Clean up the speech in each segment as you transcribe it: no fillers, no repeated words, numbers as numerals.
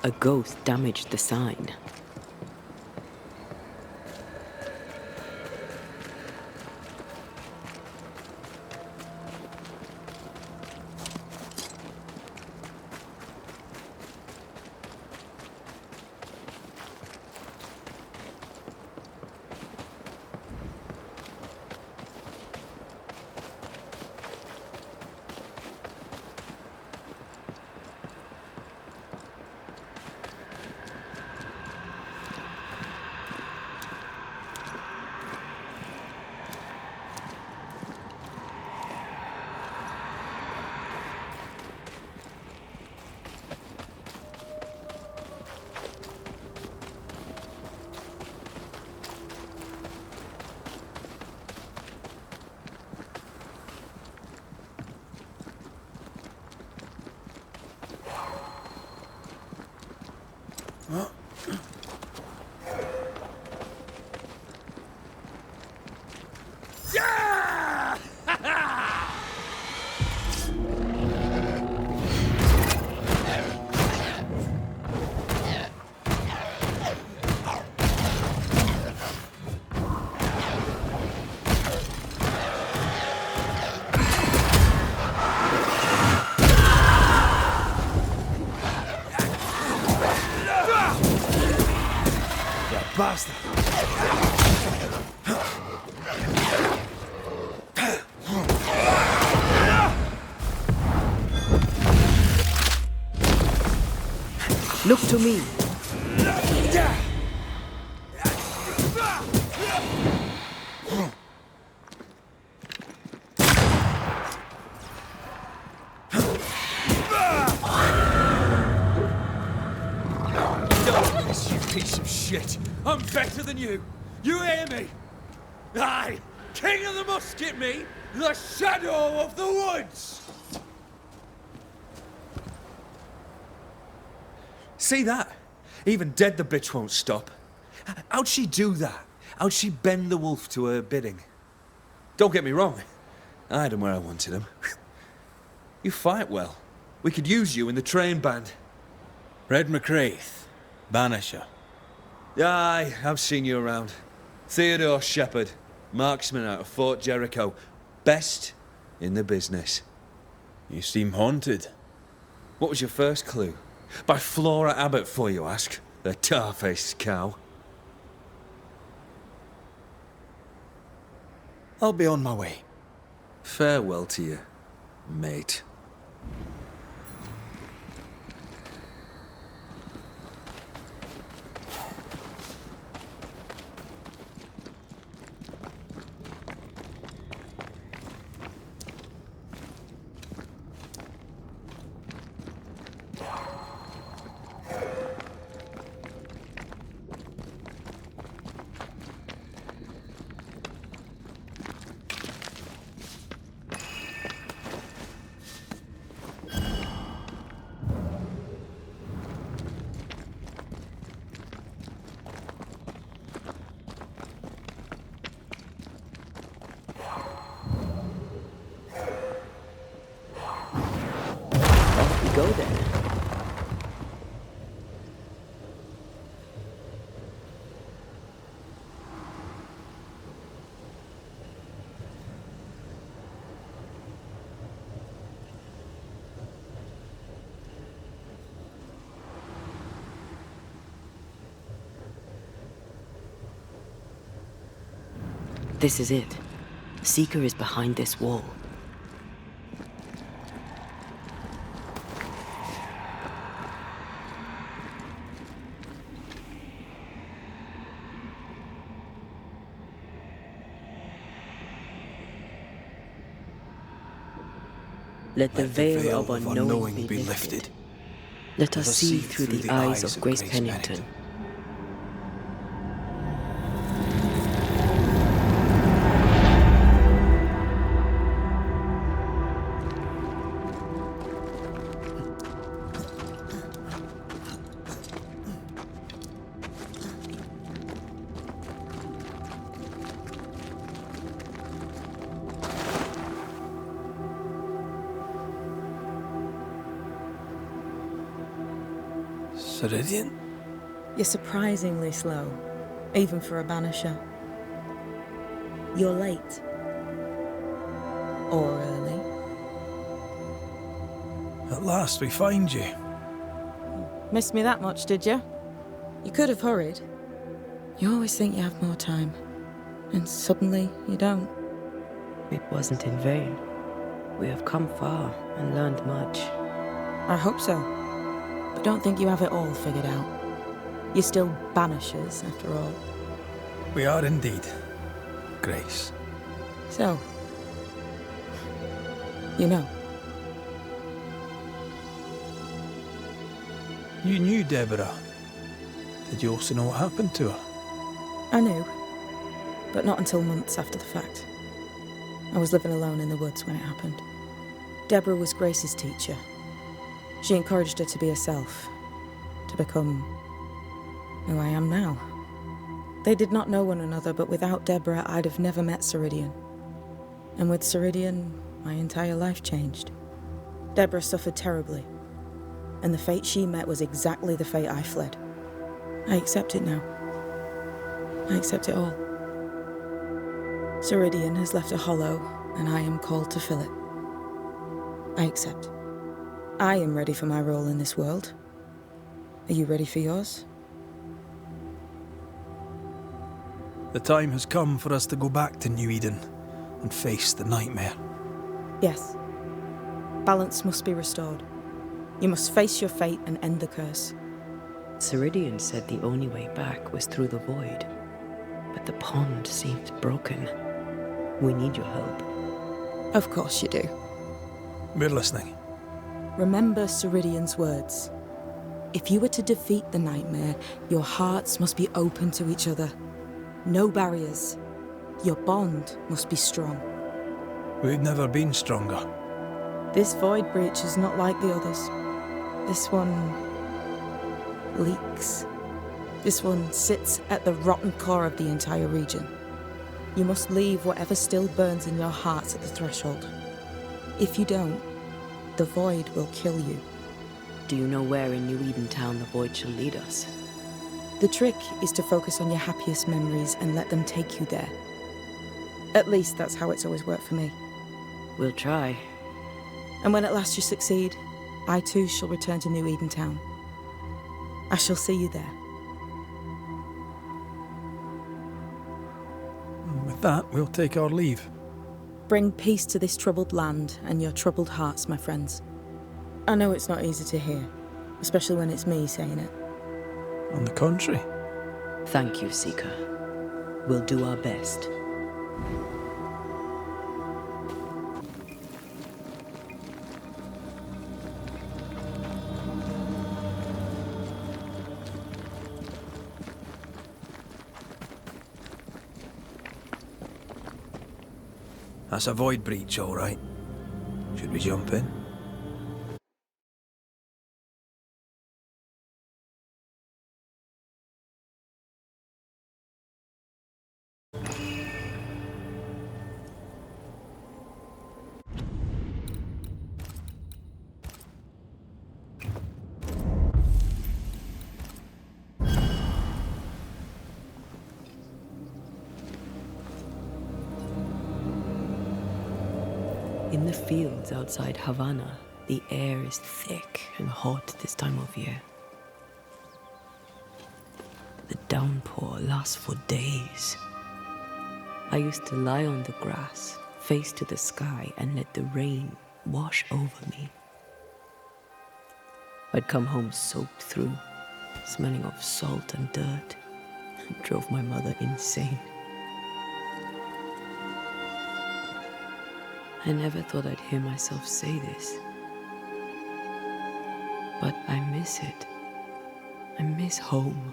A ghost damaged the sign. Basta! Look to me. You piece of shit! I'm better than you! You hear me? Aye! King of the musket, me! The shadow of the woods! See that? Even dead the bitch won't stop. How'd she do that? How'd she bend the wolf to her bidding? Don't get me wrong. I had him where I wanted him. You fight well. We could use you in the train band. Red McCraith, Banisher. Aye, I've seen you around. Theodore Shepherd, marksman out of Fort Jericho. Best in the business. You seem haunted. What was your first clue? By Flora Abbott, for you ask. The tar-faced cow. I'll be on my way. Farewell to you, mate. Go then. This is it. Seeker is behind this wall. Let the veil of unknowing be lifted. Let us see through the eyes of Grace Pennington. Ceridian? You're surprisingly slow, even for a Banisher. You're late. Or early. At last we find you. Missed me that much, did you? You could have hurried. You always think you have more time, and suddenly you don't. It wasn't in vain. We have come far and learned much. I hope so. But don't think you have it all figured out. You're still Banishers, after all. We are indeed, Grace. So, you know. You knew Deborah. Did you also know what happened to her? I knew, but not until months after the fact. I was living alone in the woods when it happened. Deborah was Grace's teacher. She encouraged her to be herself, to become who I am now. They did not know one another, but without Deborah, I'd have never met Ceridian. And with Ceridian, my entire life changed. Deborah suffered terribly, and the fate she met was exactly the fate I fled. I accept it now. I accept it all. Ceridian has left a hollow, and I am called to fill it. I accept. I am ready for my role in this world. Are you ready for yours? The time has come for us to go back to New Eden and face the nightmare. Yes. Balance must be restored. You must face your fate and end the curse. Ceridian said the only way back was through the void. But the pond seems broken. We need your help. Of course you do. We're listening. Remember Ceridian's words. If you were to defeat the nightmare, your hearts must be open to each other. No barriers. Your bond must be strong. We've never been stronger. This void breach is not like the others. This one leaks. This one sits at the rotten core of the entire region. You must leave whatever still burns in your hearts at the threshold. If you don't, the void will kill you. Do you know where in New Eden Town the void shall lead us? The trick is to focus on your happiest memories and let them take you there. At least that's how it's always worked for me. We'll try. And when at last you succeed, I too shall return to New Eden Town. I shall see you there. And with that, we'll take our leave. Bring peace to this troubled land and your troubled hearts, my friends. I know it's not easy to hear, especially when it's me saying it. On the contrary. Thank you, Seeker. We'll do our best. That's a void breach, all right. Should we jump in? In the fields outside Havana, the air is thick and hot this time of year. The downpour lasts for days. I used to lie on the grass, face to the sky, and let the rain wash over me. I'd come home soaked through, smelling of salt and dirt. It drove my mother insane. I never thought I'd hear myself say this. But I miss it. I miss home.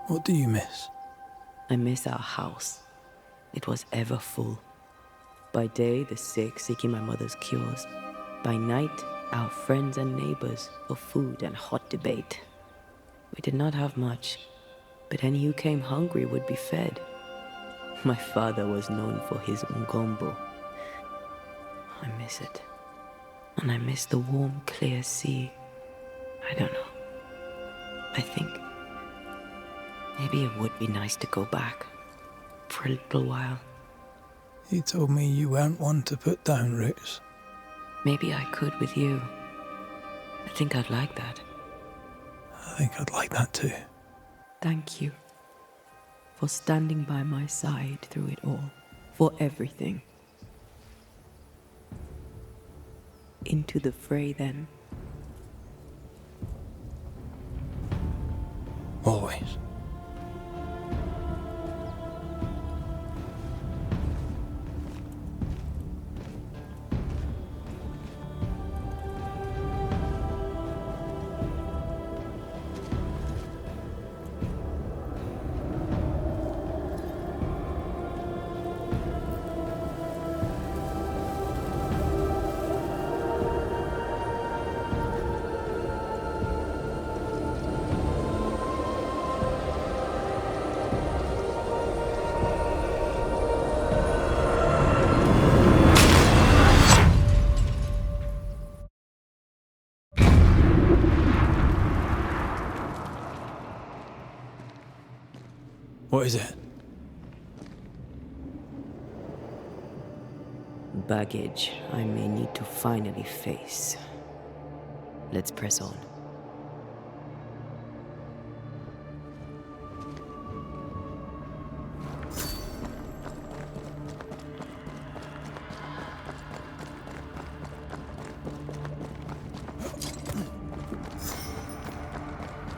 What do you miss? I miss our house. It was ever full. By day, the sick seeking my mother's cures. By night, our friends and neighbors for food and hot debate. We did not have much, but any who came hungry would be fed. My father was known for his ngombo. I miss it. And I miss the warm, clear sea. I don't know. I think maybe it would be nice to go back for a little while. You told me you weren't one to put down roots. Maybe I could with you. I think I'd like that. I think I'd like that too. Thank you for standing by my side through it all, for everything. Into the fray then. Always. What is it? Baggage I may need to finally face. Let's press on.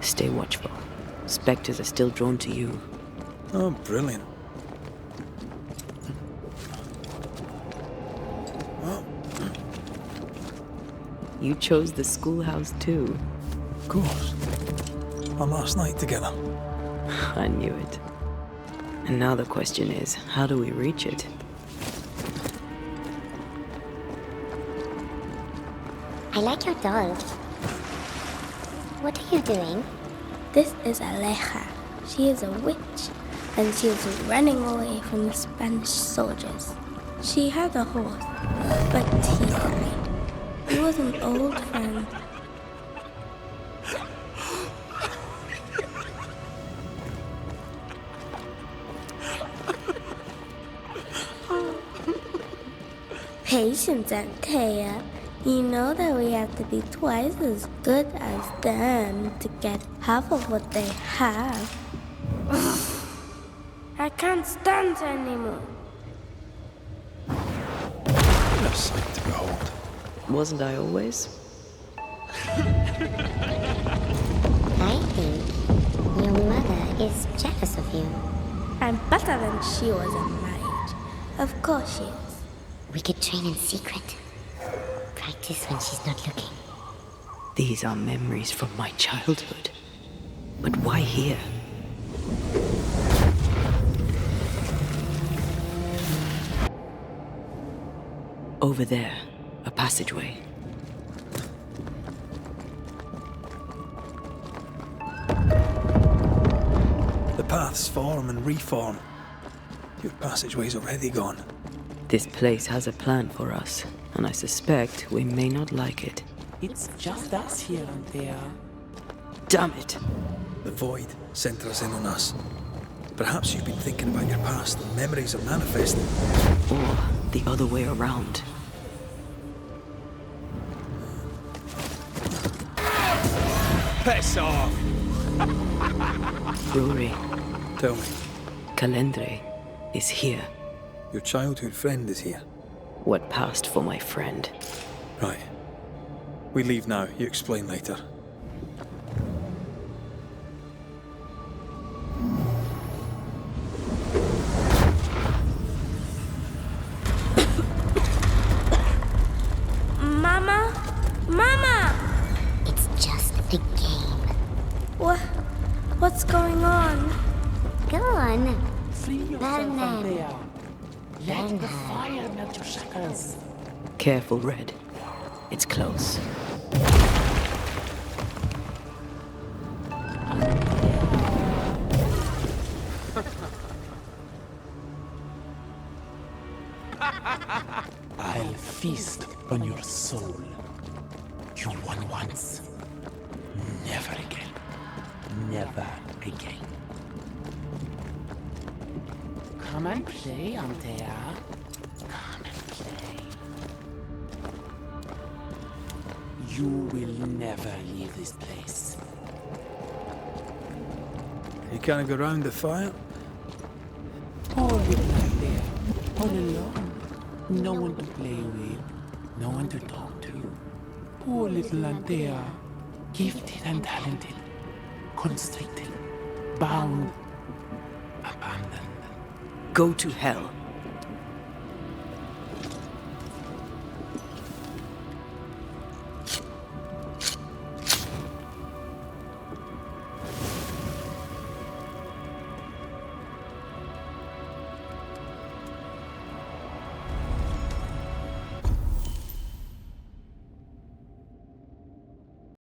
Stay watchful. Spectres are still drawn to you. Oh, brilliant. You chose the schoolhouse too. Of course. Our last night together. I knew it. And now the question is, how do we reach it? I like your doll. What are you doing? This is Aleja. She is a witch, and she is running away from the Spanish soldiers. She had a horse, but he died. He was an old friend. Patience, Antea. You know that we have to be twice as good as them to get half of what they have. I can't stand anymore. A sight to behold. Wasn't I always? I think your mother is jealous of you. I'm better than she was at my age. Of course she is. We could train in secret. Practice when she's not looking. These are memories from my childhood. But why here? Over there, a passageway. The paths form and reform. Your passageway's already gone. This place has a plan for us, and I suspect we may not like it. It's just us here and there. Damn it! The void sent us in on us. Perhaps you've been thinking about your past and memories are manifesting. Or the other way around. Piss off! Rory, Tell me, Calendre is here. your childhood friend is here. What passed for my friend? Right. We leave now. You explain later. Mama? Mama! It's just a game. What's going on? Go on. Free yourself Learn from them. there. Let the fire melt your shackles. Careful, Red. It's close. I'll feast on your soul. You won once. Never again. Never again. Come and play, Antea. Come and play. You will never leave this place. You can't go round the fire? Poor little Antea. All alone. No one to play with. No one to talk to. Poor little Antea. Gifted and talented. Constricted. Bound. Abandoned. Go to hell.